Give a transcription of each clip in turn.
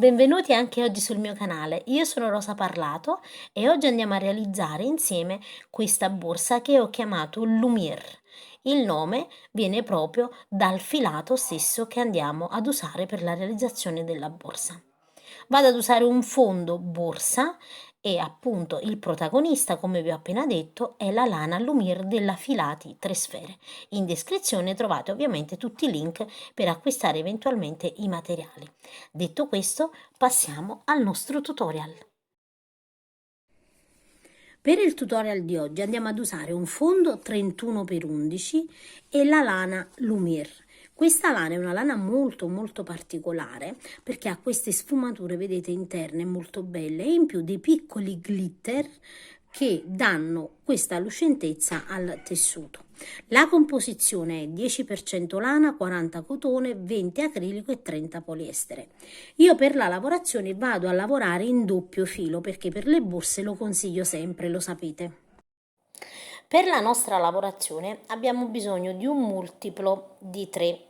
Benvenuti anche oggi sul mio canale, io sono Rosa Parlato e oggi andiamo a realizzare insieme questa borsa che ho chiamato Lumière. Il nome viene proprio dal filato stesso che andiamo ad usare per la realizzazione della borsa. Vado ad usare un fondo borsa e appunto il protagonista, come vi ho appena detto, è la lana Lumière della Filati 3 Sfere. In descrizione trovate ovviamente tutti i link per acquistare eventualmente i materiali. Detto questo, passiamo al nostro tutorial. Per il tutorial di oggi andiamo ad usare un fondo 31x11 e la lana Lumière. Questa lana è una lana molto particolare perché ha queste sfumature, vedete, interne molto belle e in più dei piccoli glitter che danno questa lucentezza al tessuto. La composizione è 10% lana, 40 cotone, 20 acrilico e 30 poliestere. Io per la lavorazione vado a lavorare in doppio filo perché per le borse lo consiglio sempre, lo sapete. Per la nostra lavorazione abbiamo bisogno di un multiplo di 3,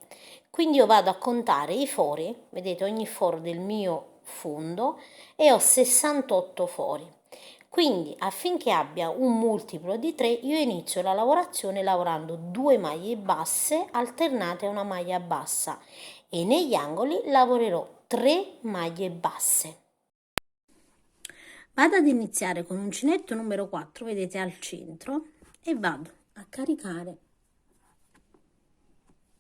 quindi io vado a contare i fori, vedete ogni foro del mio fondo e ho 68 fori. Quindi affinché abbia un multiplo di 3 io inizio la lavorazione lavorando 2 maglie basse alternate a una maglia bassa e negli angoli lavorerò 3 maglie basse. Vado ad iniziare con uncinetto numero 4, vedete al centro, e vado a caricare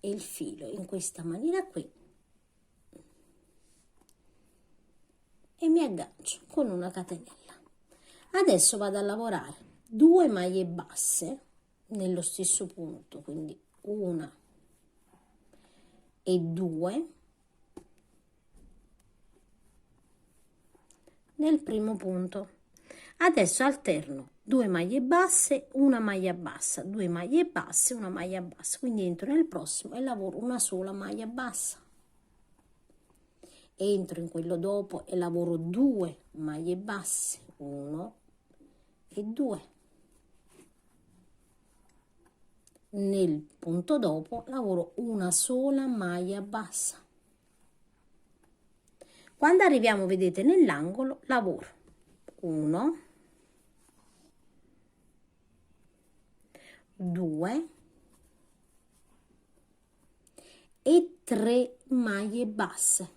il filo in questa maniera qui e mi aggancio con una catenella. Adesso vado a lavorare 2 maglie basse nello stesso punto, quindi una e 2 nel primo punto. Adesso alterno 2 maglie basse, una maglia bassa, 2 maglie basse, una maglia bassa, quindi entro nel prossimo e lavoro una sola maglia bassa. Entro in quello dopo e lavoro 2 maglie basse, 1 e 2. Nel punto dopo lavoro una sola maglia bassa. Quando arriviamo, vedete, nell'angolo lavoro 1, 2 e 3 maglie basse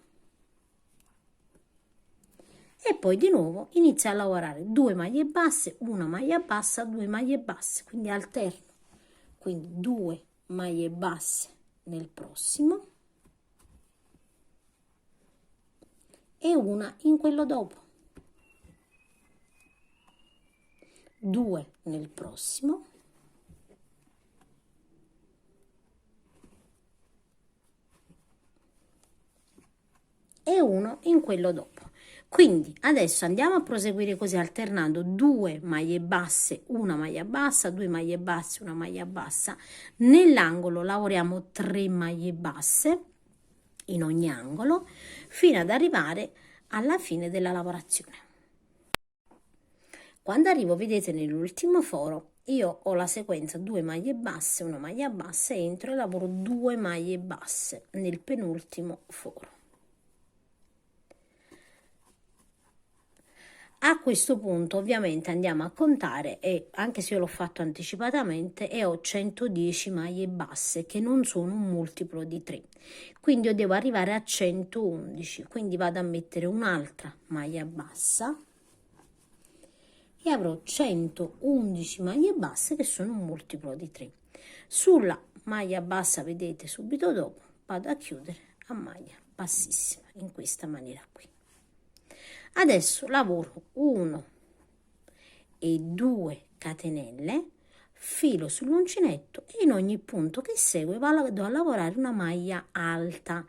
e poi di nuovo inizio a lavorare 2 maglie basse, una maglia bassa, 2 maglie basse, quindi alterno, quindi 2 maglie basse nel prossimo e una in quello dopo, 2 nel prossimo e uno in quello dopo. Quindi adesso andiamo a proseguire così alternando 2 maglie basse, una maglia bassa, 2 maglie basse, una maglia bassa. Nell'angolo lavoriamo 3 maglie basse in ogni angolo fino ad arrivare alla fine della lavorazione. Quando arrivo, vedete, nell'ultimo foro io ho la sequenza 2 maglie basse, una maglia bassa, entro e lavoro 2 maglie basse nel penultimo foro. A questo punto ovviamente andiamo a contare e anche se io l'ho fatto anticipatamente e ho 110 maglie basse che non sono un multiplo di 3, quindi io devo arrivare a 111, quindi vado a mettere un'altra maglia bassa e avrò 111 maglie basse che sono un multiplo di 3. Sulla maglia bassa, vedete, subito dopo vado a chiudere a maglia bassissima in questa maniera qui. Adesso lavoro 1 e 2 catenelle, filo sull'uncinetto e in ogni punto che segue vado a lavorare una maglia alta.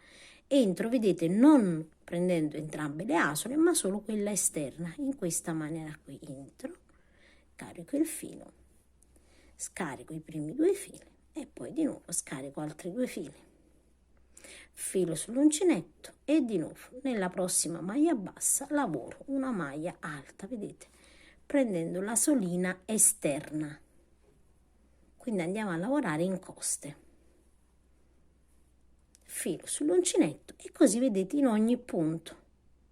Entro, vedete, non prendendo entrambe le asole ma solo quella esterna, in questa maniera qui. Entro, carico il filo, scarico i primi 2 fili e poi di nuovo scarico altri 2 fili, filo sull'uncinetto e di nuovo nella prossima maglia bassa lavoro una maglia alta, vedete, prendendo la solina esterna, quindi andiamo a lavorare in coste, filo sull'uncinetto e così, vedete, in ogni punto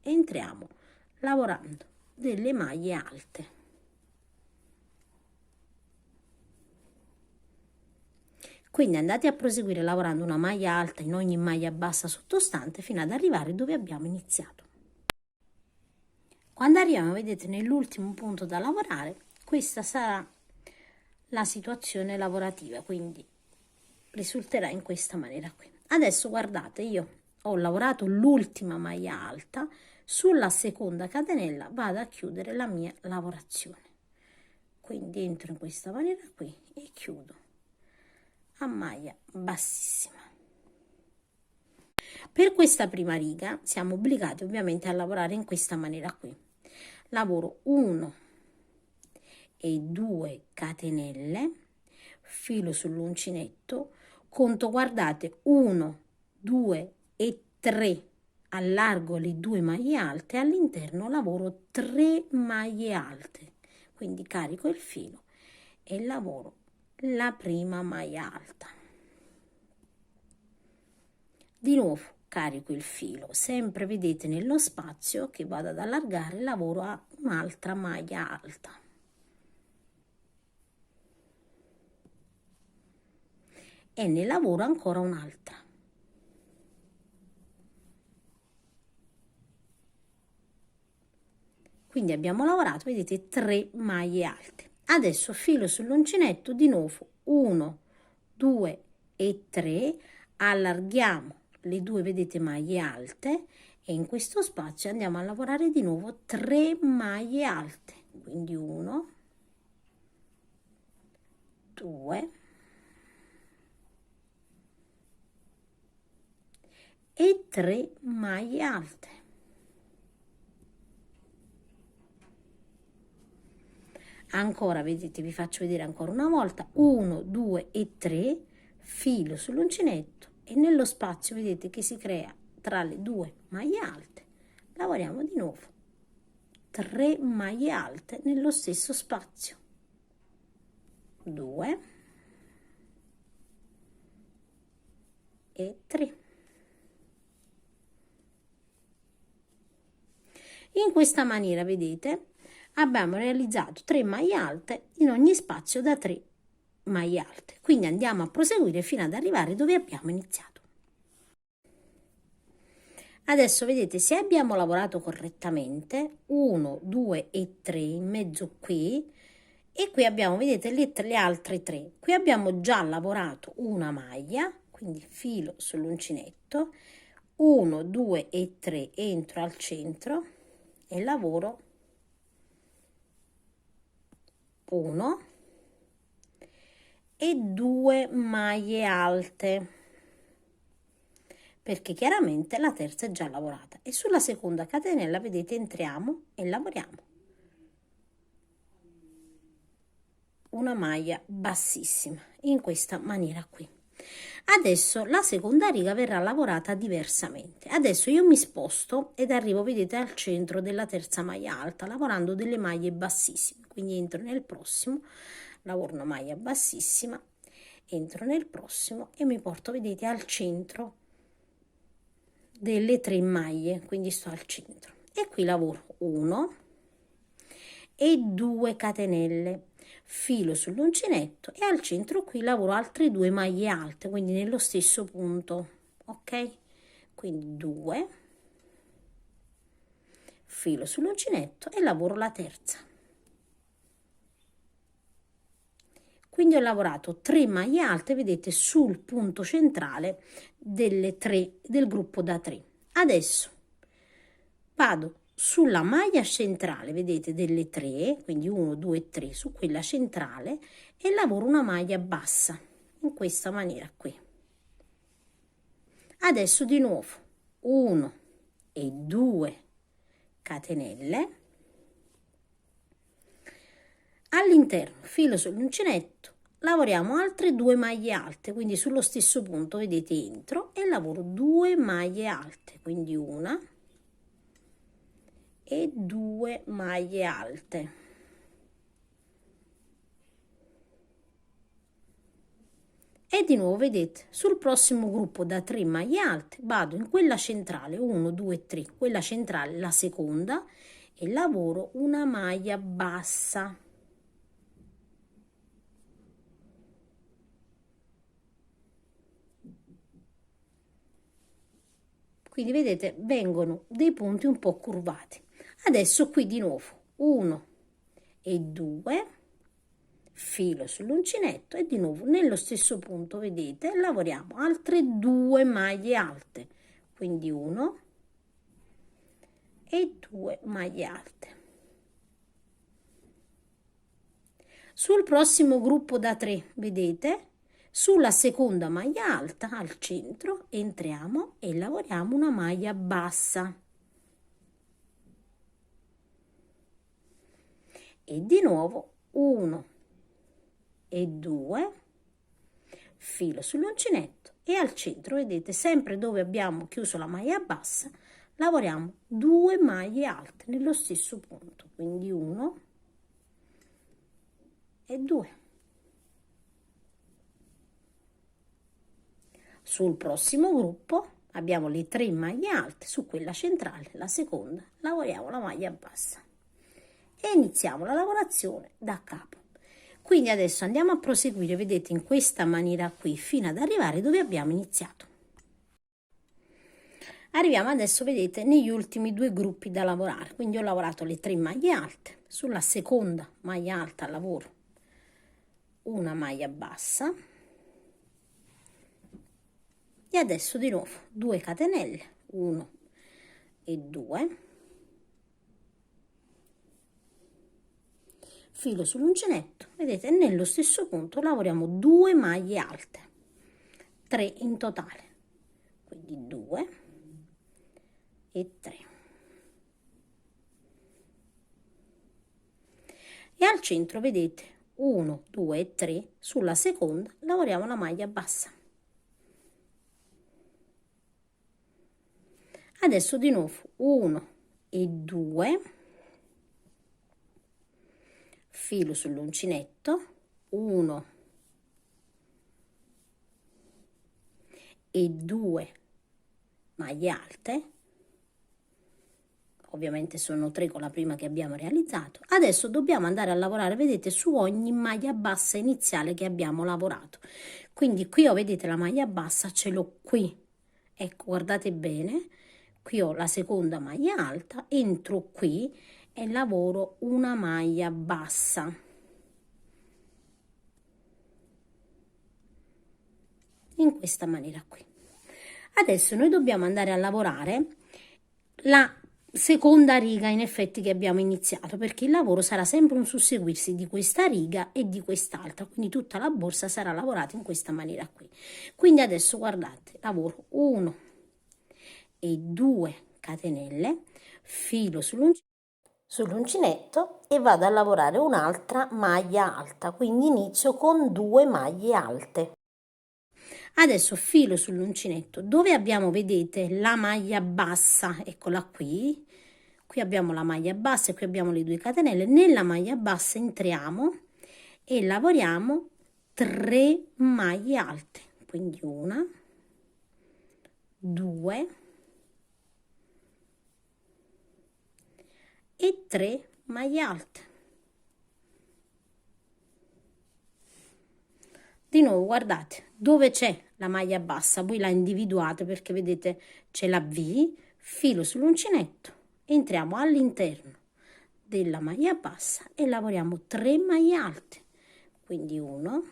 entriamo lavorando delle maglie alte. Quindi andate a proseguire lavorando una maglia alta in ogni maglia bassa sottostante fino ad arrivare dove abbiamo iniziato. Quando arriviamo, vedete, nell'ultimo punto da lavorare, questa sarà la situazione lavorativa, quindi risulterà in questa maniera qui. Adesso guardate, io ho lavorato l'ultima maglia alta, sulla seconda catenella vado a chiudere la mia lavorazione, quindi entro in questa maniera qui e chiudo a maglia bassissima. Per questa prima riga siamo obbligati ovviamente a lavorare in questa maniera qui. Lavoro 1 e 2 catenelle, filo sull'uncinetto, conto, guardate, 1, 2 e 3, allargo le 2 maglie alte, all'interno lavoro 3 maglie alte, quindi carico il filo e lavoro la prima maglia alta. Di nuovo carico il filo, sempre vedete nello spazio che vado ad allargare, lavoro a un'altra maglia alta. E ne lavoro ancora un'altra. Quindi abbiamo lavorato, vedete, 3 maglie alte. Adesso filo sull'uncinetto, di nuovo 1, 2 e 3, allarghiamo le 2, vedete, maglie alte e in questo spazio andiamo a lavorare di nuovo 3 maglie alte. Quindi 1, 2 e 3 maglie alte. Ancora, vedete, vi faccio vedere ancora una volta, 1, 2 e 3, filo sull'uncinetto e nello spazio, vedete, che si crea tra le 2 maglie alte, lavoriamo di nuovo 3 maglie alte nello stesso spazio, 2 e 3. In questa maniera, vedete, abbiamo realizzato 3 maglie alte in ogni spazio da 3 maglie alte. Quindi andiamo a proseguire fino ad arrivare dove abbiamo iniziato. Adesso vedete, se abbiamo lavorato correttamente, 1, 2 e 3 in mezzo qui, e qui abbiamo, vedete, le altre 3. Qui abbiamo già lavorato una maglia, quindi filo sull'uncinetto, 1, 2 e 3, entro al centro e lavoro 1 e 2 maglie alte, perché chiaramente la terza è già lavorata, e sulla seconda catenella, vedete, entriamo e lavoriamo una maglia bassissima in questa maniera qui. Adesso la seconda riga verrà lavorata diversamente. Adesso io mi sposto ed arrivo, vedete, al centro della terza maglia alta, lavorando delle maglie bassissime. Quindi entro nel prossimo, lavoro una maglia bassissima, entro nel prossimo e mi porto, vedete, al centro delle 3 maglie, quindi sto al centro. E qui lavoro 1 e 2 catenelle, filo sull'uncinetto e al centro qui lavoro altre 2 maglie alte, quindi nello stesso punto, ok? Quindi 2, filo sull'uncinetto e lavoro la terza. Quindi ho lavorato 3 maglie alte, vedete, sul punto centrale delle 3 del gruppo da 3. Adesso vado sulla maglia centrale, vedete, delle 3, quindi 1, 2, 3, su quella centrale e lavoro una maglia bassa in questa maniera qui. Adesso di nuovo 1 e 2 catenelle, all'interno filo sull'uncinetto, lavoriamo altre 2 maglie alte, quindi sullo stesso punto, vedete, entro e lavoro 2 maglie alte, quindi una e 2 maglie alte. E di nuovo vedete sul prossimo gruppo da 3 maglie alte vado in quella centrale 1 2 3, quella centrale la seconda, e lavoro una maglia bassa. Quindi vedete vengono dei punti un po' curvati. Adesso qui di nuovo 1 e 2, filo sull'uncinetto e di nuovo nello stesso punto vedete lavoriamo altre 2 maglie alte, quindi 1 e 2 maglie alte. Sul prossimo gruppo da 3 vedete sulla seconda maglia alta al centro entriamo e lavoriamo una maglia bassa. E di nuovo 1 e 2, filo sull'uncinetto e al centro vedete sempre dove abbiamo chiuso la maglia bassa lavoriamo 2 maglie alte nello stesso punto, quindi 1 e 2. Sul prossimo gruppo abbiamo le 3 maglie alte, su quella centrale, la seconda, lavoriamo la maglia bassa e iniziamo la lavorazione da capo. Quindi adesso andiamo a proseguire, vedete, in questa maniera qui fino ad arrivare dove abbiamo iniziato. Arriviamo adesso, vedete, negli ultimi 2 gruppi da lavorare. Quindi ho lavorato le 3 maglie alte, sulla seconda maglia alta lavoro una maglia bassa e adesso di nuovo 2 catenelle, 1 e 2, filo sull'uncinetto, vedete, nello stesso punto lavoriamo 2 maglie alte, 3 in totale, quindi 2 e 3. E al centro vedete 1 2 e 3, sulla seconda lavoriamo la maglia bassa. Adesso di nuovo 1 e 2, filo sull'uncinetto, 1 e 2 maglie alte, ovviamente sono 3 con la prima che abbiamo realizzato. Adesso dobbiamo andare a lavorare, vedete, su ogni maglia bassa iniziale che abbiamo lavorato. Quindi qui ho, vedete, la maglia bassa ce l'ho qui, ecco, guardate bene, qui ho la seconda maglia alta, entro qui e lavoro una maglia bassa. In questa maniera qui. Adesso noi dobbiamo andare a lavorare la seconda riga in effetti che abbiamo iniziato, perché il lavoro sarà sempre un susseguirsi di questa riga e di quest'altra, quindi tutta la borsa sarà lavorata in questa maniera qui. Quindi adesso guardate, lavoro 1 e 2 catenelle, filo sull'uncinetto e vado a lavorare un'altra maglia alta, quindi inizio con 2 maglie alte. Adesso filo sull'uncinetto dove abbiamo, vedete, la maglia bassa, eccola qui, qui abbiamo la maglia bassa e qui abbiamo le 2 catenelle, nella maglia bassa entriamo e lavoriamo 3 maglie alte, quindi 1 2 e 3 maglie alte. Di nuovo guardate, dove c'è la maglia bassa voi la individuate, perché vedete c'è la V, filo sull'uncinetto, entriamo all'interno della maglia bassa e lavoriamo 3 maglie alte, quindi 1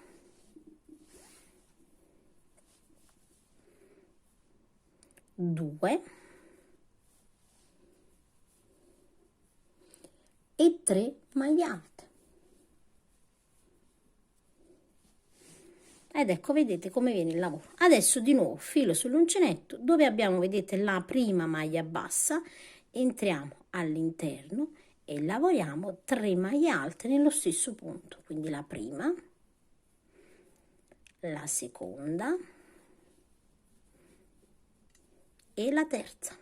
2 e 3 maglie alte. Ed ecco, vedete come viene il lavoro. Adesso di nuovo filo sull'uncinetto dove abbiamo, vedete, la prima maglia bassa, entriamo all'interno e lavoriamo 3 maglie alte nello stesso punto, quindi la prima, la seconda e la terza.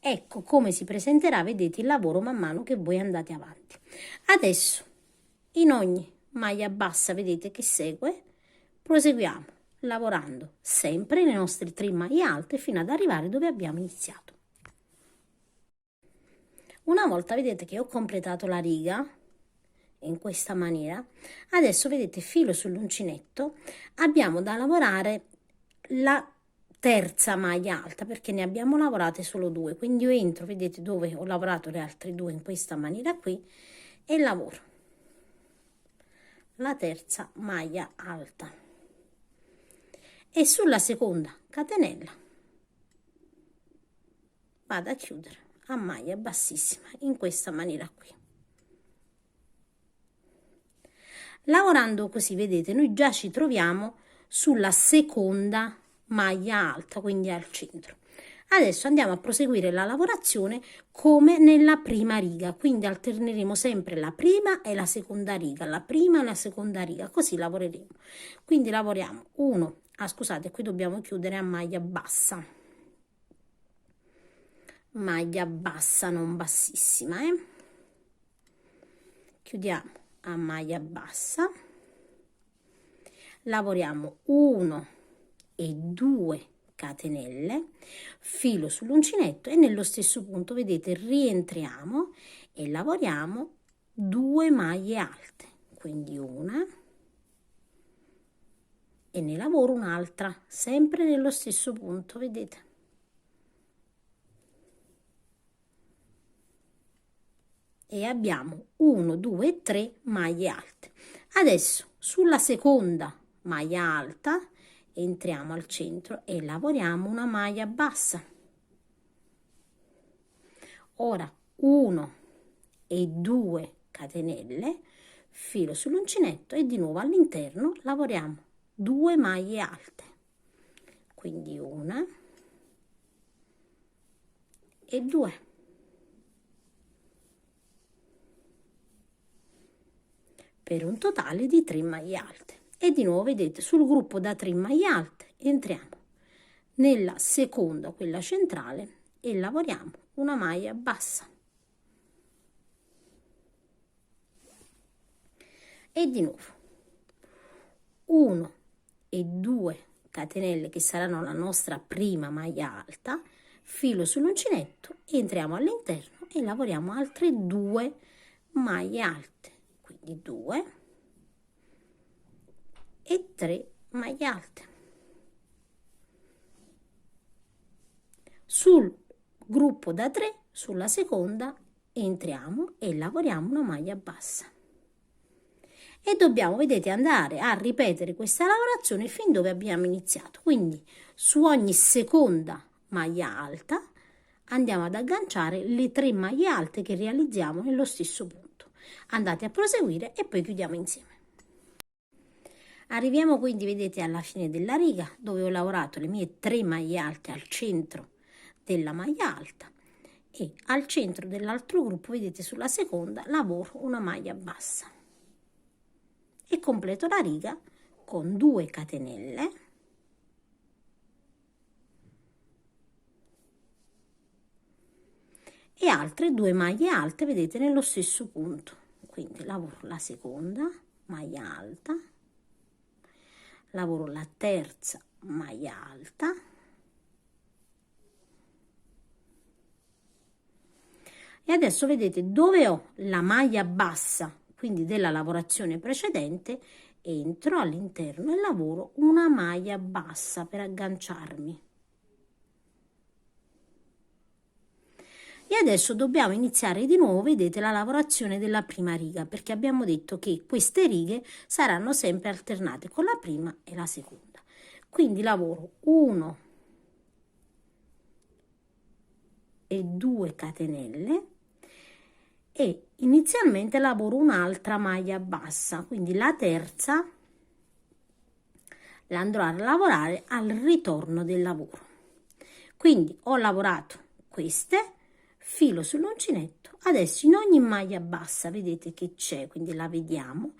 Ecco come si presenterà, vedete, il lavoro man mano che voi andate avanti. Adesso In ogni maglia bassa, vedete che segue, proseguiamo lavorando sempre le nostre 3 maglie alte fino ad arrivare dove abbiamo iniziato. Una volta vedete che ho completato la riga in questa maniera, adesso vedete filo sull'uncinetto, abbiamo da lavorare la terza maglia alta perché ne abbiamo lavorate solo 2, quindi io entro, vedete dove ho lavorato le altre 2 in questa maniera qui e lavoro la terza maglia alta e sulla seconda catenella vado a chiudere a maglia bassissima in questa maniera qui. Lavorando così, vedete, noi già ci troviamo sulla seconda maglia alta, quindi al centro. Adesso andiamo a proseguire la lavorazione come nella prima riga, quindi alterneremo sempre la prima e la seconda riga, la prima e la seconda riga, così lavoreremo. Quindi lavoriamo 1, scusate, qui dobbiamo chiudere a maglia bassa, non bassissima, chiudiamo a maglia bassa, lavoriamo 1 e 2 catenelle, filo sull'uncinetto e nello stesso punto, vedete, rientriamo e lavoriamo 2 maglie alte, quindi una e ne lavoro un'altra sempre nello stesso punto, vedete. E abbiamo 1, 2, 3 maglie alte. Adesso sulla seconda maglia alta entriamo al centro e lavoriamo una maglia bassa. Ora 1 e 2 catenelle, filo sull'uncinetto e di nuovo all'interno lavoriamo 2 maglie alte, quindi una e 2. Per un totale di 3 maglie alte. E di nuovo, vedete, sul gruppo da 3 maglie alte entriamo nella seconda, quella centrale, e lavoriamo una maglia bassa. E di nuovo 1 e 2 catenelle che saranno la nostra prima maglia alta, filo sull'uncinetto, entriamo all'interno e lavoriamo altre 2 maglie alte, quindi 2 e 3 maglie alte. Sul gruppo da 3, sulla seconda, entriamo e lavoriamo una maglia bassa. E dobbiamo, vedete, andare a ripetere questa lavorazione fin dove abbiamo iniziato. Quindi su ogni seconda maglia alta andiamo ad agganciare le 3 maglie alte che realizziamo nello stesso punto. Andate a proseguire e poi chiudiamo insieme. Arriviamo quindi, vedete, alla fine della riga dove ho lavorato le mie 3 maglie alte al centro della maglia alta e al centro dell'altro gruppo, vedete, sulla seconda lavoro una maglia bassa e completo la riga con 2 catenelle e altre 2 maglie alte, vedete, nello stesso punto. Quindi lavoro la seconda maglia alta, lavoro la terza maglia alta e adesso, vedete, dove ho la maglia bassa, quindi della lavorazione precedente, entro all'interno e lavoro una maglia bassa per agganciarmi. E adesso dobbiamo iniziare di nuovo, vedete, la lavorazione della prima riga, perché abbiamo detto che queste righe saranno sempre alternate con la prima e la seconda. Quindi lavoro 1 e 2 catenelle e inizialmente lavoro un'altra maglia bassa, quindi la terza la andrò a lavorare al ritorno del lavoro. Quindi ho lavorato queste, filo sull'uncinetto, adesso in ogni maglia bassa vedete che c'è, quindi la vediamo,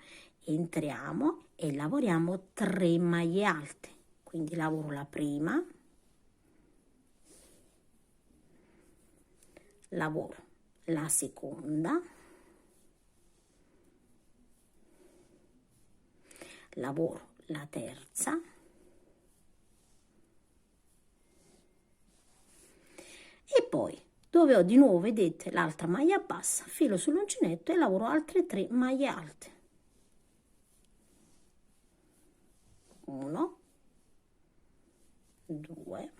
entriamo e lavoriamo 3 maglie alte, quindi lavoro la prima, lavoro la seconda lavoro la terza e poi dove ho di nuovo, vedete, l'altra maglia bassa, filo sull'uncinetto e lavoro altre 3 maglie alte. 1, 2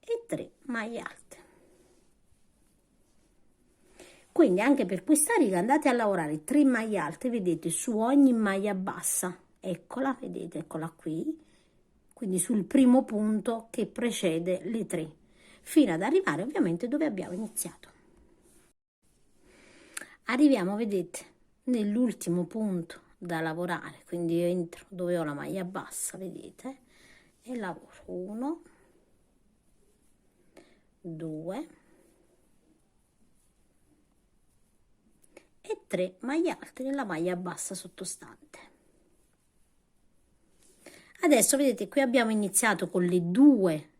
e 3 maglie alte. Quindi anche per questa riga andate a lavorare 3 maglie alte, vedete, su ogni maglia bassa. Eccola, vedete, eccola qui. Quindi sul primo punto che precede le 3, fino ad arrivare ovviamente dove abbiamo iniziato. Arriviamo, vedete, nell'ultimo punto da lavorare, quindi io entro dove ho la maglia bassa, vedete, e lavoro 1, 2 e 3 maglie alte nella maglia bassa sottostante. Adesso vedete, qui abbiamo iniziato con le 2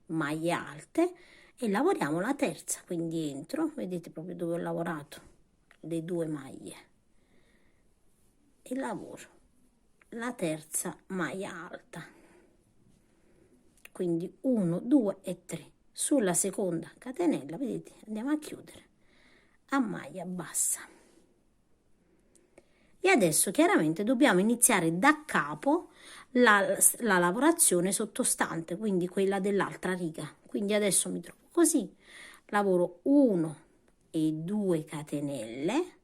maglie alte e lavoriamo la terza, quindi entro, vedete proprio dove ho lavorato le 2 maglie e lavoro la terza maglia alta, quindi 1, 2 e 3. Sulla seconda catenella, vedete, andiamo a chiudere a maglia bassa. E adesso chiaramente dobbiamo iniziare da capo la lavorazione sottostante, quindi quella dell'altra riga. Quindi adesso mi trovo così, lavoro 1 e 2 catenelle,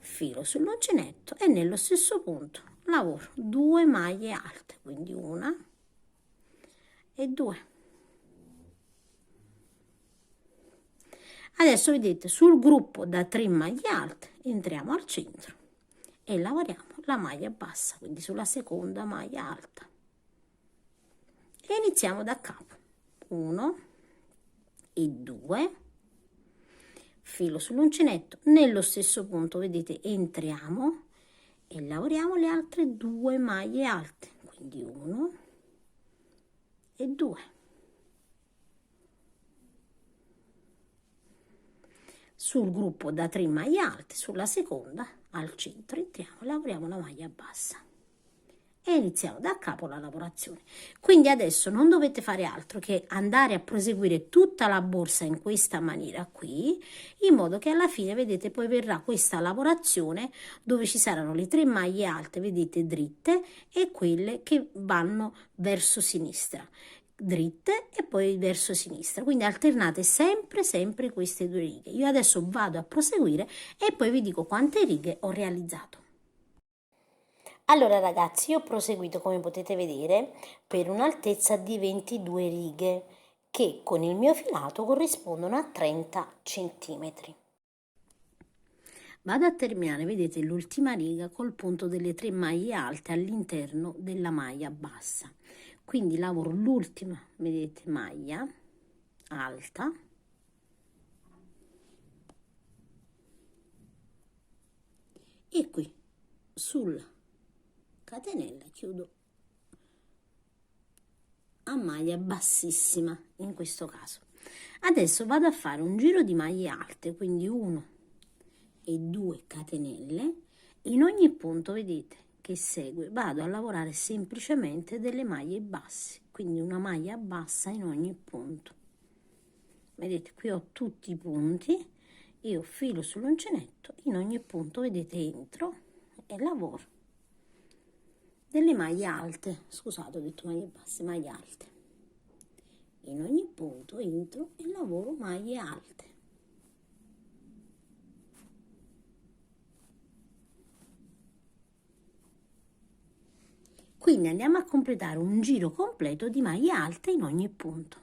filo sull'uncinetto e nello stesso punto lavoro 2 maglie alte, quindi 1 e 2. Adesso vedete, sul gruppo da 3 maglie alte entriamo al centro e lavoriamo la maglia bassa, quindi sulla seconda maglia alta, e iniziamo da capo. 1 e 2, filo sull'uncinetto, nello stesso punto, vedete, entriamo e lavoriamo le altre 2 maglie alte, quindi 1 e 2. Sul gruppo da 3 maglie alte, sulla seconda al centro entriamo, lavoriamo la maglia bassa e iniziamo da capo la lavorazione. Quindi adesso non dovete fare altro che andare a proseguire tutta la borsa in questa maniera qui, in modo che alla fine, vedete, poi verrà questa lavorazione dove ci saranno le 3 maglie alte, vedete, dritte, e quelle che vanno verso sinistra, dritte e poi verso sinistra. Quindi alternate sempre queste 2 righe. Io adesso vado a proseguire e poi vi dico quante righe ho realizzato. Allora ragazzi, io ho proseguito, come potete vedere, per un'altezza di 22 righe che con il mio filato corrispondono a 30 centimetri. Vado a terminare, vedete, l'ultima riga col punto delle 3 maglie alte all'interno della maglia bassa. Quindi lavoro l'ultima, vedete, maglia alta e qui sulla catenella chiudo a maglia bassissima in questo caso. Adesso vado a fare un giro di maglie alte, quindi 1 e 2 catenelle in ogni punto, vedete, che segue. Vado a lavorare semplicemente delle maglie basse, quindi una maglia bassa in ogni punto. Vedete, qui ho tutti i punti, io filo sull'uncinetto, in ogni punto, vedete, entro e lavoro delle maglie alte, scusate, ho detto maglie basse, maglie alte. In ogni punto entro e lavoro maglie alte. Quindi andiamo a completare un giro completo di maglie alte in ogni punto.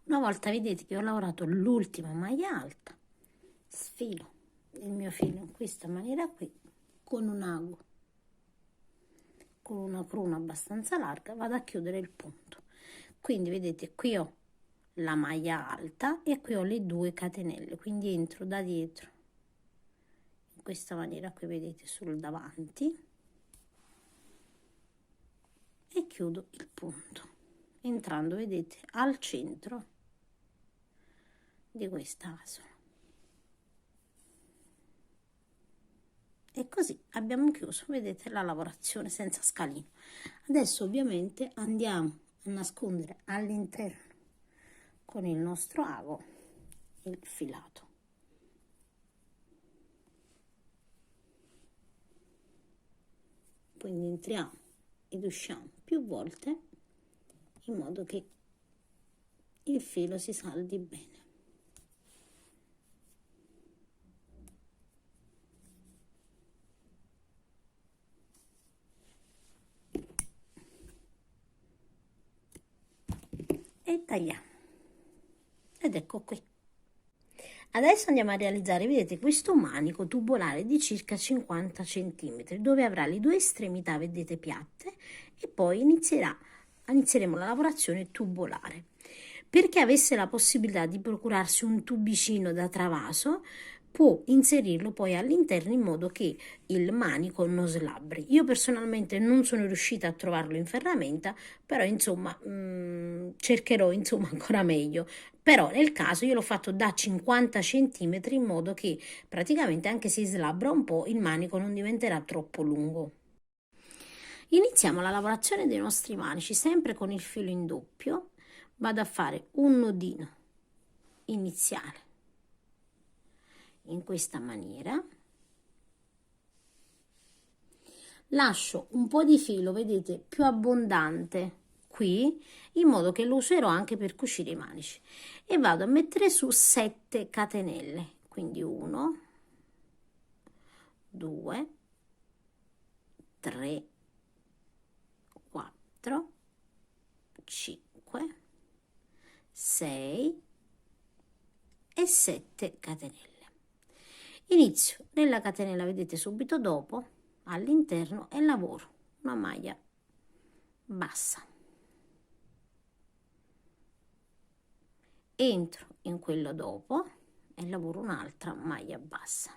Una volta vedete che ho lavorato l'ultima maglia alta, sfilo il mio filo in questa maniera qui con un ago, con una cruna abbastanza larga, vado a chiudere il punto. Quindi vedete, qui ho la maglia alta e qui ho le 2 catenelle, quindi entro da dietro in questa maniera qui, vedete, sul davanti, e chiudo il punto entrando, vedete, al centro di questa asola. E così abbiamo chiuso, vedete, la lavorazione senza scalino. Adesso ovviamente andiamo a nascondere all'interno con il nostro ago il filato. Quindi entriamo ed usciamo più volte in modo che il filo si saldi bene. E tagliamo. Ed ecco qui. Adesso andiamo a realizzare, vedete, questo manico tubolare di circa 50 cm, dove avrà le due estremità, vedete, piatte, e poi inizieremo la lavorazione tubolare. Per chi avesse la possibilità di procurarsi un tubicino da travaso, può inserirlo poi all'interno in modo che il manico non slabbri. Io personalmente non sono riuscita a trovarlo in ferramenta, però insomma cercherò insomma ancora meglio. Però nel caso io l'ho fatto da 50 cm in modo che praticamente anche se slabbra un po' il manico non diventerà troppo lungo. Iniziamo la lavorazione dei nostri manici sempre con il filo in doppio. Vado a fare un nodino iniziale in questa maniera, lascio un po' di filo, vedete, più abbondante qui, in modo che lo userò anche per cucire i manici, e vado a mettere su 7 catenelle, quindi 1 2 3 4 5 6 e 7 catenelle. Inizio nella catenella, vedete, subito dopo all'interno, e lavoro una maglia bassa, entro in quello dopo e lavoro un'altra maglia bassa,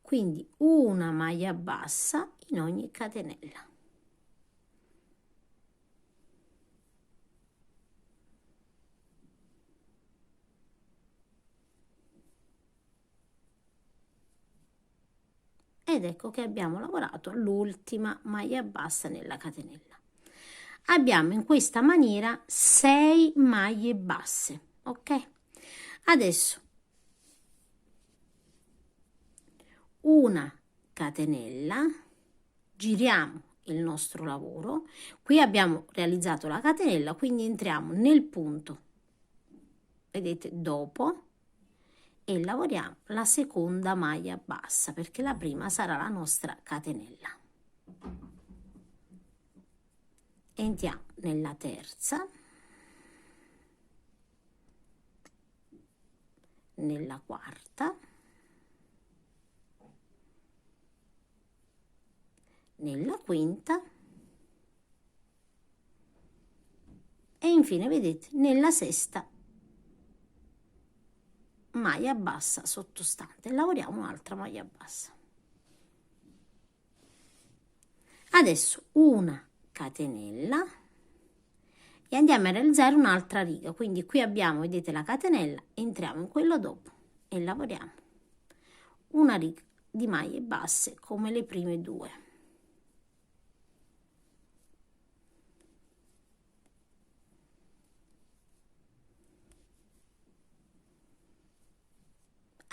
quindi una maglia bassa in ogni catenella. Ed ecco che abbiamo lavorato l'ultima maglia bassa nella catenella. Abbiamo in questa maniera 6 maglie basse, ok? Adesso una catenella, giriamo il nostro lavoro, qui abbiamo realizzato la catenella, quindi entriamo nel punto, vedete, dopo, e lavoriamo la seconda maglia bassa, perché la prima sarà la nostra catenella. Entriamo nella terza, nella quarta, nella quinta e infine, vedete, nella sesta maglia bassa sottostante. Lavoriamo un'altra maglia bassa. Adesso una catenella e andiamo a realizzare un'altra riga, quindi qui abbiamo, vedete, la catenella, entriamo in quello dopo e lavoriamo una riga di maglie basse come le prime due.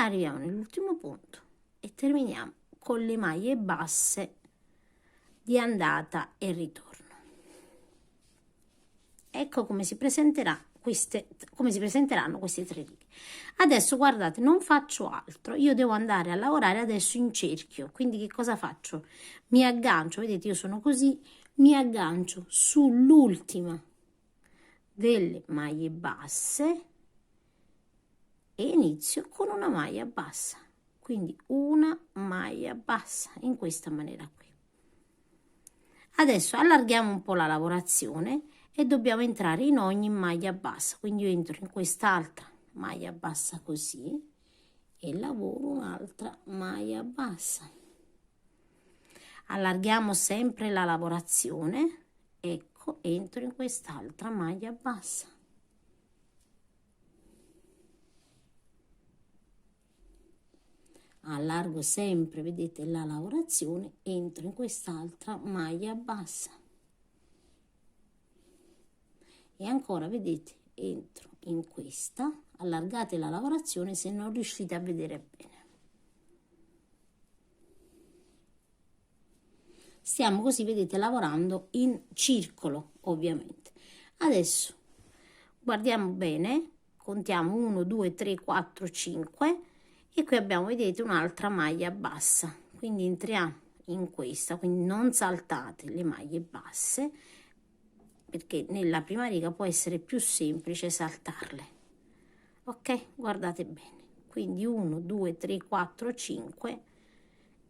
Arriviamo nell'ultimo punto e terminiamo con le maglie basse di andata e ritorno. Ecco come si presenteranno queste 3 righe. Adesso guardate, non faccio altro, io devo andare a lavorare adesso in cerchio, quindi che cosa faccio? Mi aggancio, vedete, io sono così, mi aggancio sull'ultima delle maglie basse e inizio con una maglia bassa, quindi una maglia bassa in questa maniera qui. Adesso allarghiamo un po' la lavorazione e dobbiamo entrare in ogni maglia bassa, quindi io entro in quest'altra maglia bassa così e lavoro un'altra maglia bassa. Allarghiamo sempre la lavorazione, ecco, entro in quest'altra maglia bassa. allargo sempre, vedete, la lavorazione, entro in quest'altra maglia bassa e ancora, vedete, entro in questa, allargate la lavorazione se non riuscite a vedere bene. Stiamo così, vedete, lavorando in circolo, ovviamente. Adesso guardiamo bene, contiamo 1, 2, 3, 4, 5 e qui abbiamo, vedete, un'altra maglia bassa, quindi entriamo in questa, quindi non saltate le maglie basse perché nella prima riga può essere più semplice saltarle. Ok, guardate bene, quindi 1, 2, 3, 4, 5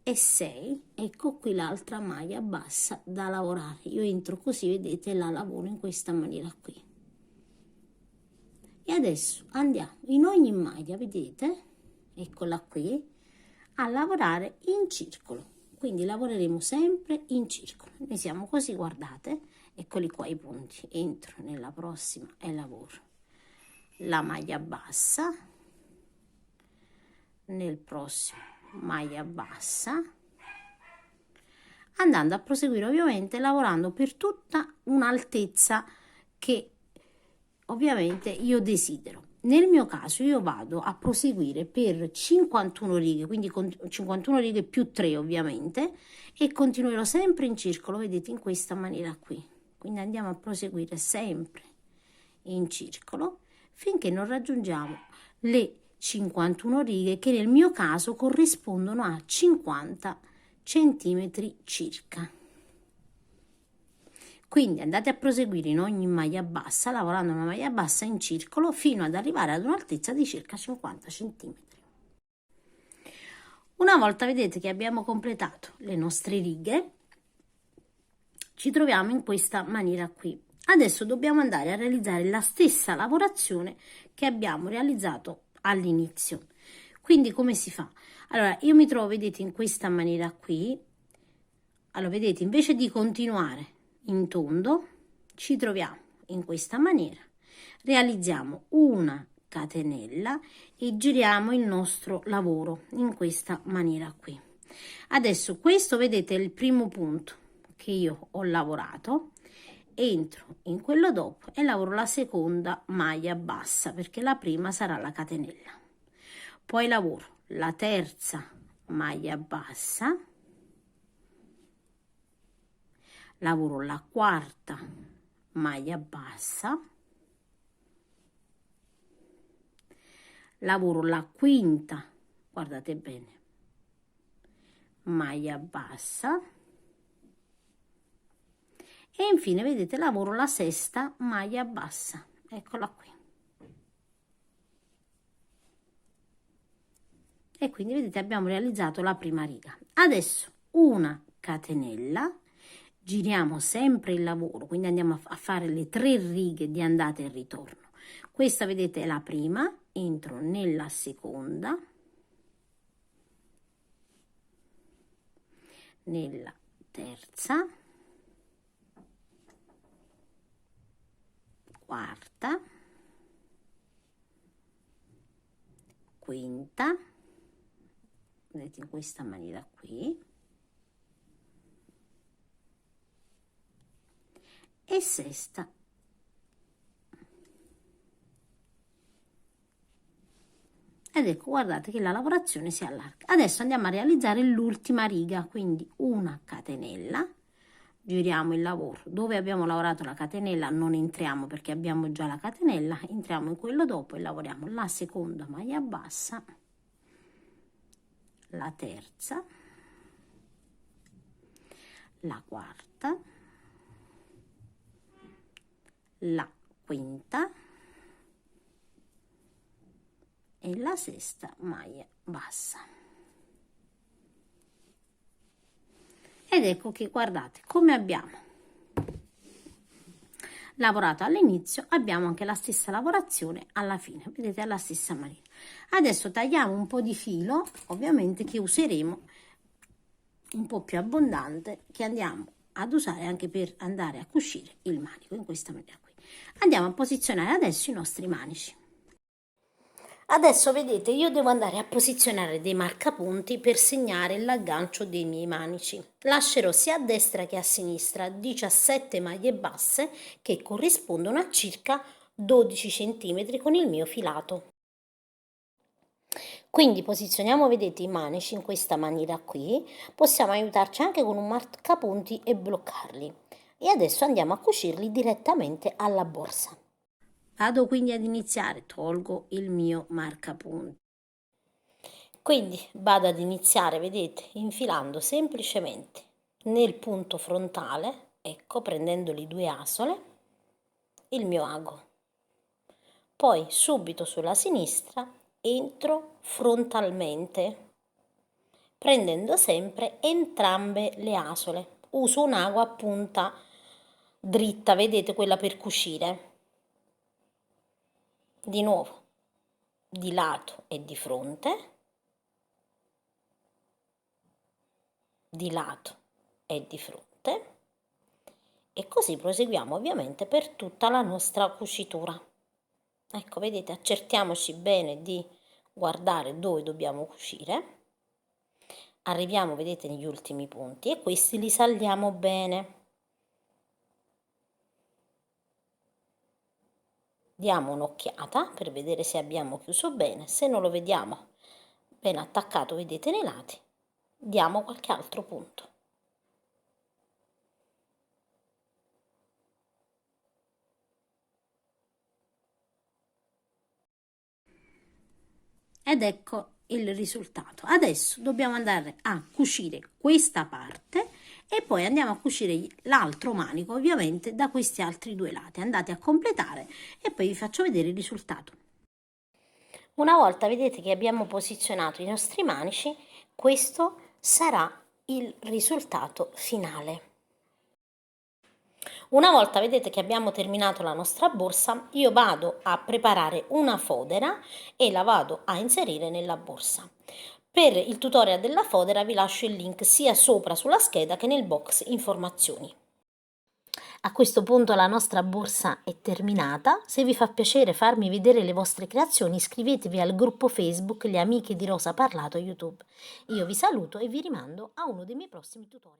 e 6, ecco qui l'altra maglia bassa da lavorare. Io entro così, vedete, la lavoro in questa maniera qui. E adesso andiamo in ogni maglia, vedete, eccola qui, a lavorare in circolo. Quindi lavoreremo sempre in circolo. Noi siamo così, guardate, eccoli qua i punti. Entro nella prossima e lavoro la maglia bassa, nel prossimo maglia bassa, andando a proseguire ovviamente lavorando per tutta un'altezza che ovviamente io desidero. Nel mio caso io vado a proseguire per 51 righe, quindi con 51 righe più 3 ovviamente, e continuerò sempre in circolo, vedete, in questa maniera qui. Quindi andiamo a proseguire sempre in circolo finché non raggiungiamo le 51 righe che nel mio caso corrispondono a 50 centimetri circa. Quindi andate a proseguire in ogni maglia bassa, lavorando una maglia bassa in circolo fino ad arrivare ad un'altezza di circa 50 centimetri. Una volta, vedete, che abbiamo completato le nostre righe, ci troviamo in questa maniera qui. Adesso dobbiamo andare a realizzare la stessa lavorazione che abbiamo realizzato all'inizio. Quindi come si fa? Allora, io mi trovo, vedete, in questa maniera qui. Allora, vedete, invece di continuare in tondo, ci troviamo in questa maniera. Realizziamo una catenella e giriamo il nostro lavoro in questa maniera qui. Adesso questo, vedete, è il primo punto che io ho lavorato. Entro in quello dopo e lavoro la seconda maglia bassa perché la prima sarà la catenella. Poi lavoro la terza maglia bassa, lavoro la quarta maglia bassa, lavoro la quinta, guardate bene, maglia bassa e infine, vedete, lavoro la sesta maglia bassa, eccola qui. E quindi, vedete, abbiamo realizzato la prima riga. Adesso una catenella, giriamo sempre il lavoro, quindi andiamo a fare le 3 righe di andata e ritorno. Questa, vedete, è la prima, entro nella seconda, nella terza, quarta, quinta, vedete, in questa maniera qui, e sesta. Ed ecco, guardate che la lavorazione si allarga. Adesso andiamo a realizzare l'ultima riga, quindi una catenella, giriamo il lavoro. Dove abbiamo lavorato la catenella non entriamo perché abbiamo già la catenella, entriamo in quello dopo e lavoriamo la seconda maglia bassa, la terza, la quarta, la quinta e la sesta maglia bassa. Ed ecco che, guardate, come abbiamo lavorato all'inizio, abbiamo anche la stessa lavorazione alla fine, vedete, alla stessa maniera. Adesso tagliamo un po' di filo, ovviamente, che useremo un po' più abbondante, che andiamo ad usare anche per andare a cucire il manico in questa maniera qui. Andiamo a posizionare adesso i nostri manici. Adesso vedete, io devo andare a posizionare dei marcapunti per segnare l'aggancio dei miei manici. Lascerò sia a destra che a sinistra 17 maglie basse che corrispondono a circa 12 cm con il mio filato. Quindi posizioniamo, vedete, i manici in questa maniera qui, possiamo aiutarci anche con un marcapunti e bloccarli. E adesso andiamo a cucirli direttamente alla borsa. Vado quindi ad iniziare, tolgo il mio marcapunti. Quindi vado ad iniziare, vedete, infilando semplicemente nel punto frontale, ecco, prendendo le due asole, il mio ago. Poi subito sulla sinistra entro frontalmente, prendendo sempre entrambe le asole. Uso un ago a punta dritta, vedete, quella per cucire. Di nuovo, di lato e di fronte, di lato e di fronte, e così proseguiamo ovviamente per tutta la nostra cucitura. Ecco, vedete, accertiamoci bene di guardare dove dobbiamo cucire. Arriviamo, vedete, negli ultimi punti e questi li saldiamo bene. Diamo un'occhiata per vedere se abbiamo chiuso bene. Se non lo vediamo ben attaccato, vedete, nei lati, diamo qualche altro punto. Ed ecco il risultato. Adesso dobbiamo andare a cucire questa parte e poi andiamo a cucire l'altro manico, ovviamente da questi altri due lati. Andate a completare e poi vi faccio vedere il risultato. Una volta vedete che abbiamo posizionato i nostri manici, questo sarà il risultato finale. Una volta vedete che abbiamo terminato la nostra borsa, io vado a preparare una fodera e la vado a inserire nella borsa. Per il tutorial della fodera vi lascio il link sia sopra sulla scheda che nel box informazioni. A questo punto la nostra borsa è terminata. Se vi fa piacere farmi vedere le vostre creazioni, iscrivetevi al gruppo Facebook Le Amiche di Rosa Parlato YouTube. Io vi saluto e vi rimando a uno dei miei prossimi tutorial.